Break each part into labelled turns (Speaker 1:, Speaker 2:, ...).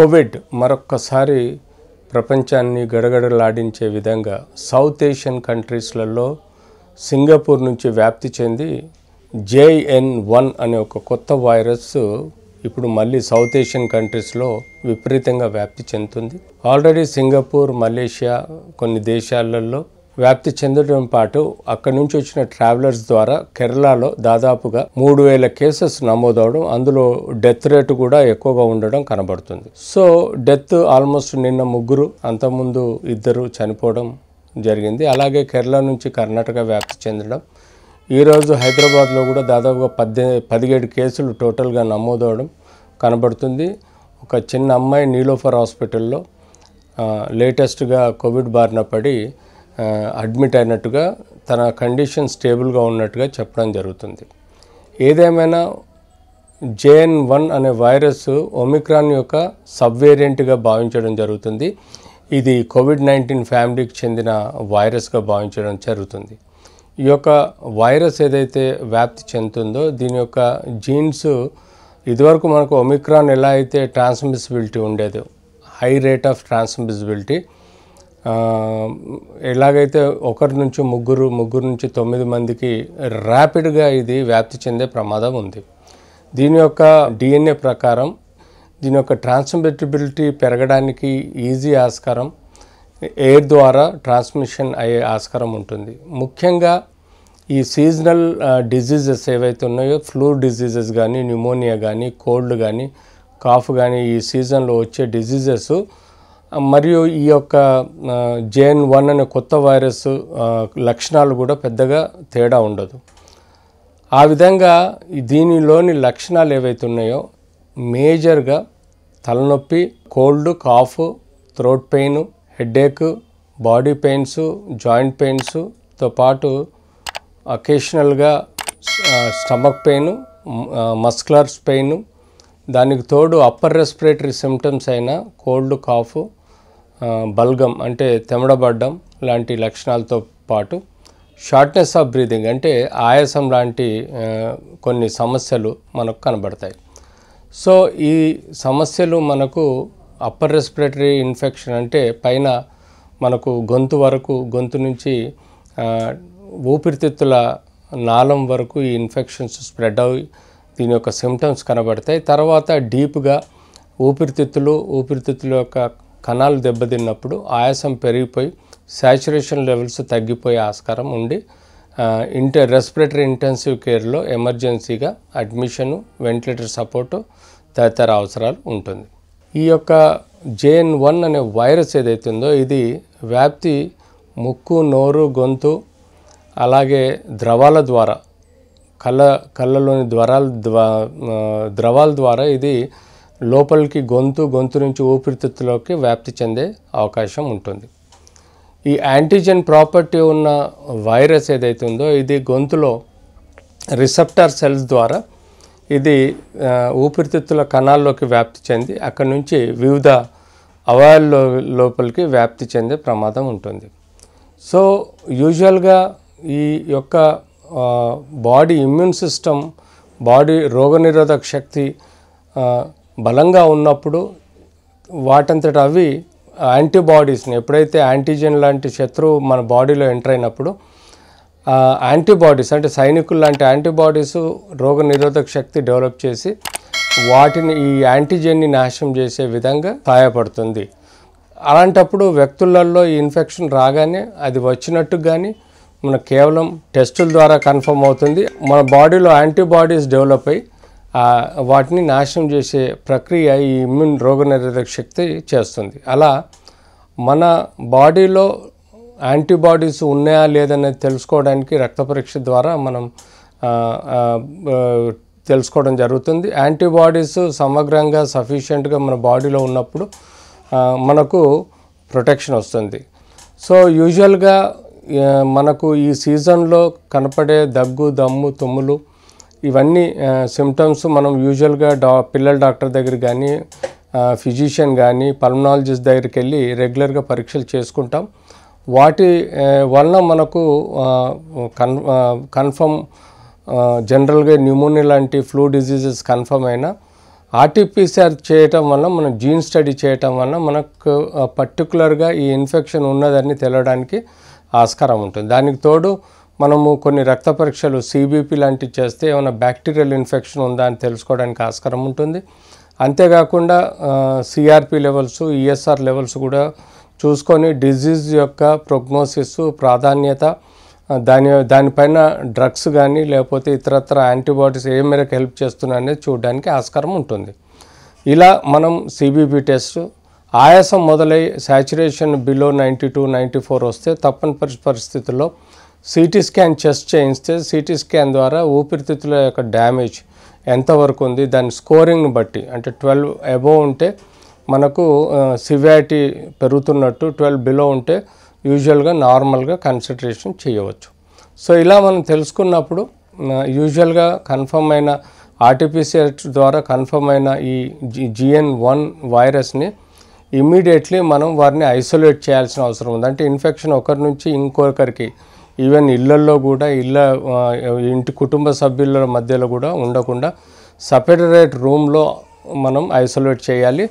Speaker 1: Covid మరొక్కసారి ప్రపంచాన్ని గడగడలాడించే విధంగా సౌత్ ఏషియన్ కంట్రీస్లలో సింగపూర్ నుంచి వ్యాప్తి చెంది JN1 అనే ఒక కొత్త వైరస్ ఇప్పుడు మళ్ళీ సౌత్ ఏషియన్ కంట్రీస్లో విపరీతంగా వ్యాప్తి చెందుతుంది. ఆల్రెడీ సింగపూర్, మలేషియా కొన్ని దేశాలలో వ్యాప్తి చెందడం పాటు అక్కడి నుంచి వచ్చిన ట్రావెలర్స్ ద్వారా కేరళలో దాదాపుగా 3000 కేసెస్ నమోదవడం, అందులో డెత్ రేటు కూడా ఎక్కువగా ఉండడం కనబడుతుంది. సో డెత్ ఆల్మోస్ట్ నిన్న 3, అంతకుముందు 2 చనిపోవడం జరిగింది. అలాగే కేరళ నుంచి కర్ణాటక వ్యాప్తి చెందడం, ఈరోజు హైదరాబాద్లో కూడా దాదాపుగా 17 కేసులు టోటల్గా నమోదవడం కనబడుతుంది. ఒక చిన్న అమ్మాయి నీలోఫర్ హాస్పిటల్లో లేటెస్ట్గా కోవిడ్ బారిన పడి అడ్మిట్ అయినట్టుగా, తన కండిషన్ స్టేబుల్గా ఉన్నట్టుగా చెప్పడం జరుగుతుంది. ఏదేమైనా JN1 అనే వైరస్ ఒమిక్రాన్ యొక్క సబ్ వేరియంట్గా భావించడం జరుగుతుంది. ఇది కోవిడ్-19 ఫ్యామిలీకి చెందిన వైరస్గా భావించడం జరుగుతుంది. ఈ యొక్క వైరస్ ఏదైతే వ్యాప్తి చెందుతుందో దీని యొక్క జీన్స్ ఇదివరకు మనకు ఒమిక్రాన్ ఎలా అయితే ట్రాన్స్మిసిబిలిటీ ఉండేదో, హై రేట్ ఆఫ్ ట్రాన్స్మిసిబిలిటీ, ఎలాగైతే 1 నుంచి 3 నుంచి 9 మందికి ర్యాపిడ్గా ఇది వ్యాప్తి చెందే ప్రమాదం ఉంది. దీని యొక్క DNA ప్రకారం దీని యొక్క ట్రాన్స్మిటబిలిటీ పెరగడానికి ఈజీ ఆస్కారం ఎయిర్ ద్వారా ట్రాన్స్మిషన్ అయ్యే ఆస్కారం ఉంటుంది. ముఖ్యంగా ఈ సీజనల్ డిజీజెస్ ఏవైతే ఉన్నాయో, ఫ్లూ డిజీజెస్ కానీ, న్యూమోనియా కానీ, కోల్డ్ కానీ, కాఫ్ కానీ, ఈ సీజన్లో వచ్చే డిజీజెస్ మరియు ఈ యొక్క JN1 అనే కొత్త వైరస్ లక్షణాలు కూడా పెద్దగా తేడా ఉండదు. ఆ విధంగా దీనిలోని లక్షణాలు ఏవైతే ఉన్నాయో మేజర్గా తలనొప్పి, cold, cough, throat pain, headache, body pains, joint పెయిన్స్తో పాటు అకేషనల్గా స్టమక్ పెయిన్, మస్కులర్ పెయిన్, దానికి తోడు అప్పర్ రెస్పిరేటరీ సిమ్టమ్స్ అయిన కోల్డ్, కాఫ్, బల్గం అంటే తెమడబడ్డం లాంటి లక్షణాలతో పాటు షార్ట్నెస్ ఆఫ్ బ్రీదింగ్ అంటే ఆయాసం లాంటి కొన్ని సమస్యలు మనకు కనబడతాయి. సో ఈ సమస్యలు మనకు అప్పర్ రెస్పిరేటరీ ఇన్ఫెక్షన్ అంటే పైన మనకు గొంతు వరకు, గొంతు నుంచి ఊపిరితిత్తుల నాళం వరకు ఈ ఇన్ఫెక్షన్స్ స్ప్రెడ్ అవి దీని యొక్క సిమ్టమ్స్ కనబడతాయి. తర్వాత డీప్గా ఊపిరితిత్తుల యొక్క కణాలు దెబ్బతిన్నప్పుడు ఆయాసం పెరిగిపోయి సాచురేషన్ లెవెల్స్ తగ్గిపోయే ఆస్కారం ఉండి రెస్పిరేటరీ ఇంటెన్సివ్ కేర్లో ఎమర్జెన్సీగా అడ్మిషను, వెంటిలేటర్ సపోర్టు తదితర అవసరాలు ఉంటుంది. ఈ యొక్క JN1 అనే వైరస్ ఏదైతే ఉందో ఇది వ్యాప్తి ముక్కు, నోరు, గొంతు, అలాగే ద్రవాల ద్వారా, కళ్ళలోని ద్రవాల ద్వారా ఇది లోపలికి గొంతు నుంచి ఊపిరితిత్తులోకి వ్యాప్తి చెందే అవకాశం ఉంటుంది. ఈ యాంటీజెన్ ప్రాపర్టీ ఉన్న వైరస్ ఏదైతే ఉందో ఇది గొంతులో రిసెప్టర్ సెల్స్ ద్వారా ఇది ఊపిరితిత్తుల కణాల్లోకి వ్యాప్తి చెంది అక్కడి నుంచి వివిధ అవయవాల లోపలికి వ్యాప్తి చెందే ప్రమాదం ఉంటుంది. సో యూజువల్గా ఈ యొక్క బాడీ ఇమ్యూన్ సిస్టమ్, బాడీ రోగనిరోధక శక్తి బలంగా ఉన్నప్పుడు వాటంతట అవి యాంటీబాడీస్ని, ఎప్పుడైతే యాంటీజెన్ లాంటి శత్రువు మన బాడీలో ఎంటర్ అయినప్పుడు యాంటీబాడీస్ అంటే సైనికులు లాంటి యాంటీబాడీస్ రోగనిరోధక శక్తి డెవలప్ చేసి వాటిని ఈ యాంటీజెన్ని నాశనం చేసే విధంగా సహాయపడుతుంది. అలాంటప్పుడు వ్యక్తులలో ఈ ఇన్ఫెక్షన్ రాగానే అది వచ్చినట్టు కానీ మన కేవలం టెస్టుల ద్వారా కన్ఫర్మ్ అవుతుంది. మన బాడీలో యాంటీబాడీస్ డెవలప్ అయ్యి వాటిని నాశనం చేసే ప్రక్రియ ఈ ఇమ్యూన్ రోగనిరోధక శక్తి చేస్తుంది. అలా మన బాడీలో యాంటీబాడీస్ ఉన్నాయా లేదనేది తెలుసుకోవడానికి రక్త పరీక్ష ద్వారా మనం తెలుసుకోవడం జరుగుతుంది. యాంటీబాడీస్ సమగ్రంగా సఫిషియెంట్గా మన బాడీలో ఉన్నప్పుడు మనకు ప్రొటెక్షన్ వస్తుంది. సో యూజువల్గా మనకు ఈ సీజన్లో కనపడే దగ్గు, దమ్ము, తుమ్ములు ఇవన్నీ సిమ్టమ్స్ మనం యూజువల్గా పిల్లల డాక్టర్ దగ్గర కానీ, ఫిజిషియన్ కానీ, పల్మనాలజిస్ట్ దగ్గరికి వెళ్ళి రెగ్యులర్గా పరీక్షలు చేసుకుంటాం. వాటి వలన మనకు కన్ఫర్మ్ జనరల్గా న్యూమోనియా లాంటి ఫ్లూ డిజీజెస్ కన్ఫర్మ్ అయినా ఆర్టీపీసీఆర్ చేయటం వల్ల మనం జీన్ స్టడీ చేయటం వల్ల మనకు పర్టికులర్గా ఈ ఇన్ఫెక్షన్ ఉన్నదని తెలియడానికి ఆస్కారం ఉంటుంది. దానికి తోడు మనము కొన్ని రక్త పరీక్షలు సిబిపి లాంటివి చేస్తే ఏమైనా బ్యాక్టీరియల్ ఇన్ఫెక్షన్ ఉందా అని తెలుసుకోవడానికి ఆస్కారం ఉంటుంది. అంతేకాకుండా సిఆర్పి లెవెల్స్, ఈఎస్ఆర్ లెవెల్స్ కూడా చూసుకొని డిజీజ్ యొక్క ప్రోగ్నోసిస్, ప్రాధాన్యత, దానిపైన డ్రగ్స్ కానీ లేకపోతే ఇతరత్ర యాంటీబాడీస్ ఏ మేరకు హెల్ప్ చేస్తున్నాయి అనేది చూడడానికి ఆస్కారం ఉంటుంది. ఇలా మనం సిబిపి టెస్ట్, ఆయాసం మొదలై సాచురేషన్ బిలో 92, 94 వస్తే తప్పని పరిస్థితుల్లో సిటీ స్కాన్ చెస్ట్ చేయిస్తే సిటీ స్కాన్ ద్వారా ఊపిరితిత్తుల యొక్క డ్యామేజ్ ఎంతవరకు ఉంది దాని స్కోరింగ్ని బట్టి, అంటే 12 అబోవ్ ఉంటే మనకు సివియారిటీ పెరుగుతున్నట్టు, 12 బిలో ఉంటే యూజువల్గా నార్మల్గా కన్సిడరేషన్ చేయవచ్చు. సో ఇలా మనం తెలుసుకున్నప్పుడు యూజువల్గా కన్ఫర్మ్ అయిన ఆర్టీపీసీఆర్ ద్వారా కన్ఫర్మ్ అయిన ఈ GN1 వైరస్ని ఇమ్మీడియట్లీ మనం వారిని ఐసోలేట్ చేయాల్సిన అవసరం ఉంది. అంటే ఇన్ఫెక్షన్ ఒకరి నుంచి ఇంకొకరికి, ఈవెన్ ఇళ్లల్లో కూడా ఇంటి కుటుంబ సభ్యుల మధ్యలో కూడా ఉండకుండా సపరేట్ రూమ్లో మనం ఐసోలేట్ చేయాలి.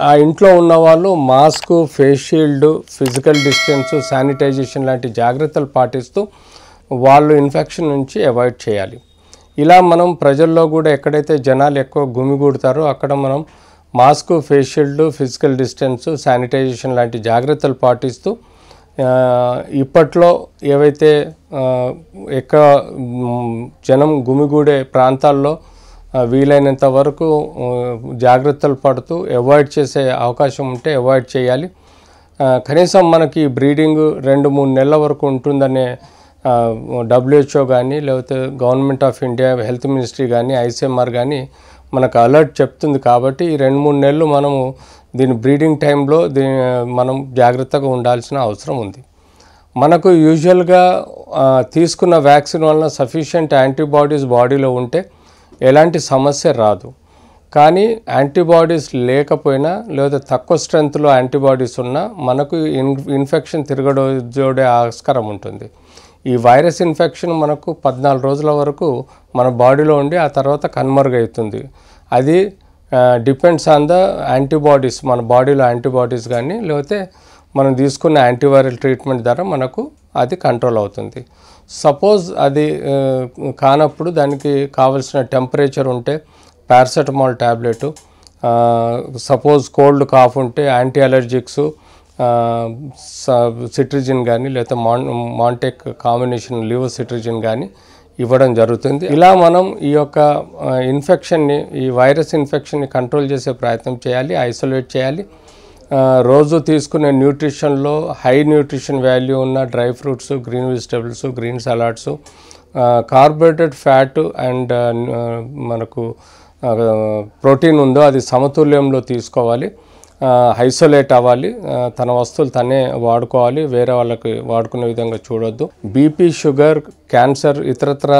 Speaker 1: ఆ ఇంట్లో ఉన్న వాళ్ళు mask, face shield, physical distance, sanitization లాంటి జాగ్రత్తలు పాటిస్తూ వాళ్ళు ఇన్ఫెక్షన్ నుంచి అవాయిడ్ చేయాలి. ఇలా మనం ప్రజల్లో కూడా ఎక్కడైతే జనాలు ఎక్కువ గుమిగూడతారో అక్కడ మనం mask, face shield, physical distance, sanitization లాంటి జాగ్రత్తలు పాటిస్తూ ఇప్పట్లో ఏవైతే ఎక్కువ జనం గుమిగూడే ప్రాంతాల్లో వీలైనంత వరకు జాగ్రత్తలు పడుతూ అవాయిడ్ చేసే అవకాశం ఉంటే అవాయిడ్ చేయాలి. కనీసం మనకి బ్రీడింగ్ 2-3 నెలల వరకు ఉంటుందనే WHO కానీ లేకపోతే government of India health ministry కానీ ICMR కానీ మనకు అలర్ట్ చెప్తుంది. కాబట్టి ఈ 2-3 నెలలు మనము దీని బ్రీడింగ్ టైంలో మనం జాగ్రత్తగా ఉండాల్సిన అవసరం ఉంది. మనకు యూజువల్గా తీసుకున్న వ్యాక్సిన్ వలన సఫిషియెంట్ యాంటీబాడీస్ బాడీలో ఉంటే ఎలాంటి సమస్య రాదు. కానీ యాంటీబాడీస్ లేకపోయినా లేదా తక్కువ స్ట్రెంత్లో యాంటీబాడీస్ ఉన్నా మనకు ఇన్ఫెక్షన్ తిరగజోడే ఆస్కారం ఉంటుంది. ఈ వైరస్ ఇన్ఫెక్షన్ మనకు 14 రోజుల వరకు మన బాడీలో ఉండి ఆ తర్వాత కనుమరుగవుతుంది. అది డిపెండ్స్ ఆన్ ద యాంటీబాడీస్, మన బాడీలో యాంటీబాడీస్ కానీ లేకపోతే మనం తీసుకున్న యాంటీవైరల్ ట్రీట్మెంట్ ద్వారా మనకు అది కంట్రోల్ అవుతుంది. సపోజ్ అది కానప్పుడు దానికి కావలసిన టెంపరేచర్ ఉంటే paracetamol tablet, suppose cold cough ఉంటే యాంటీ అలర్జిక్స్, సిట్రిజిన్ కానీ లేకపోతే మాంటెక్ కాంబినేషన్ లివోసిట్రిజిన్ కానీ ఇవ్వడం జరుగుతుంది. ఇలా మనం ఈ యొక్క ఇన్ఫెక్షన్ని, ఈ వైరస్ ఇన్ఫెక్షన్ని కంట్రోల్ చేసే ప్రయత్నం చేయాలి, ఐసోలేట్ చేయాలి. రోజు తీసుకునే న్యూట్రిషన్లో హై న్యూట్రిషన్ వాల్యూ ఉన్న dry fruits, green vegetables, green salads, carbohydrate, fat and మనకు ప్రోటీన్ ఉందో అది సమతుల్యంలో తీసుకోవాలి. ఐసోలేట్ అవ్వాలి, తన వస్తువులు తనే వాడుకోవాలి, వేరే వాళ్ళకి వాడుకునే విధంగా చూడొద్దు. బీపీ, షుగర్, క్యాన్సర్, ఇతరత్ర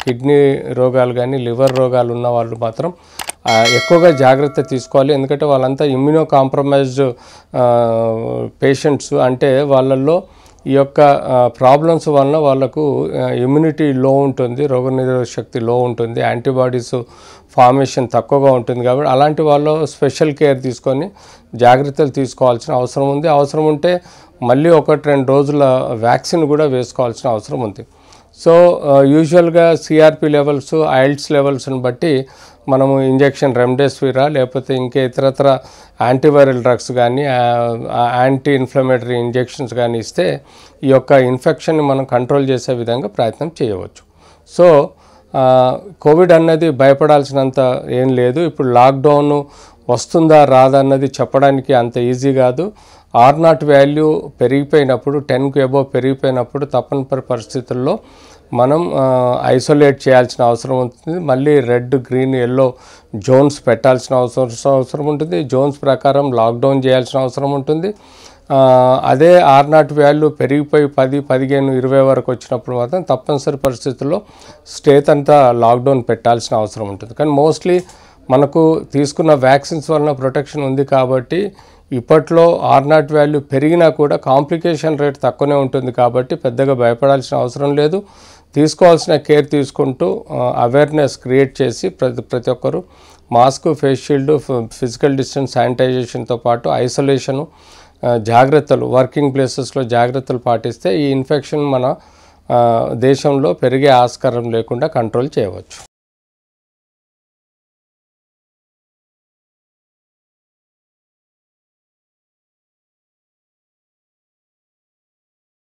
Speaker 1: కిడ్నీ రోగాలు కానీ లివర్ రోగాలు ఉన్న వాళ్ళు మాత్రం ఎక్కువగా జాగ్రత్త తీసుకోవాలి. ఎందుకంటే వాళ్ళంతా ఇమ్యూనో కాంప్రమైజ్డ్ పేషెంట్స్, అంటే వాళ్ళల్లో ఈ యొక్క ప్రాబ్లమ్స్ వలన వాళ్ళకు ఇమ్యూనిటీ లో ఉంటుంది, రోగనిరోధక శక్తి లో ఉంటుంది, యాంటీబాడీస్ ఫార్మేషన్ తక్కువగా ఉంటుంది. కాబట్టి అలాంటి వాళ్ళు స్పెషల్ కేర్ తీసుకొని జాగ్రత్తలు తీసుకోవాల్సిన అవసరం ఉంది. అవసరం ఉంటే మళ్ళీ 1-2 రోజుల వ్యాక్సిన్ కూడా వేసుకోవాల్సిన అవసరం ఉంది. సో యూజువల్గా సిఆర్పి లెవెల్స్, ఐల్ట్స్ లెవెల్స్ని బట్టి మనము ఇంజెక్షన్ రెమ్డెసివిరా లేకపోతే ఇంకా ఇతరత్ర యాంటీవైరల్ డ్రగ్స్ కానీ యాంటీ ఇన్ఫ్లమేటరీ ఇంజెక్షన్స్ కానీ ఇస్తే ఈ యొక్క ఇన్ఫెక్షన్ని మనం కంట్రోల్ చేసే విధంగా ప్రయత్నం చేయవచ్చు. సో కోవిడ్ అన్నది భయపడాల్సినంత ఏం లేదు. ఇప్పుడు లాక్డౌన్ వస్తుందా రాదా అన్నది చెప్పడానికి అంత ఈజీ కాదు. R0 వాల్యూ పెరిగిపోయినప్పుడు, 10కి అబోవ్ పెరిగిపోయినప్పుడు తప్పనిసరి పరిస్థితుల్లో మనం ఐసోలేట్ చేయాల్సిన అవసరం ఉంటుంది. మళ్ళీ రెడ్, గ్రీన్, ఎల్లో జోన్స్ పెట్టాల్సిన అవసరం ఉంటుంది. జోన్స్ ప్రకారం లాక్డౌన్ చేయాల్సిన అవసరం ఉంటుంది. అదే R0 వాల్యూ పెరిగిపోయి 10, 15, 20 వరకు వచ్చినప్పుడు మాత్రం తప్పనిసరి పరిస్థితుల్లో స్టేట్ అంతా లాక్డౌన్ పెట్టాల్సిన అవసరం ఉంటుంది. కానీ మోస్ట్లీ మనకు తీసుకున్న వ్యాక్సిన్స్ వలన ప్రొటెక్షన్ ఉంది కాబట్టి ఇప్పట్లో R0 వాల్యూ పెరిగినా కూడా కాంప్లికేషన్ రేట్ తక్కువనే ఉంటుంది. కాబట్టి పెద్దగా భయపడాల్సిన అవసరం లేదు. తీసుకోవాల్సిన కేర్ తీసుకుంటూ అవేర్నెస్ క్రియేట్ చేసి ప్రతి ఒక్కరూ mask, face shield, physical distance, శానిటైజేషన్తో పాటు ఐసోలేషను జాగ్రత్తలు, వర్కింగ్ ప్లేసెస్లో జాగ్రత్తలు పాటిస్తే ఈ ఇన్ఫెక్షన్ మన దేశంలో పెరిగే ఆస్కారం లేకుండా కంట్రోల్ చేయవచ్చు.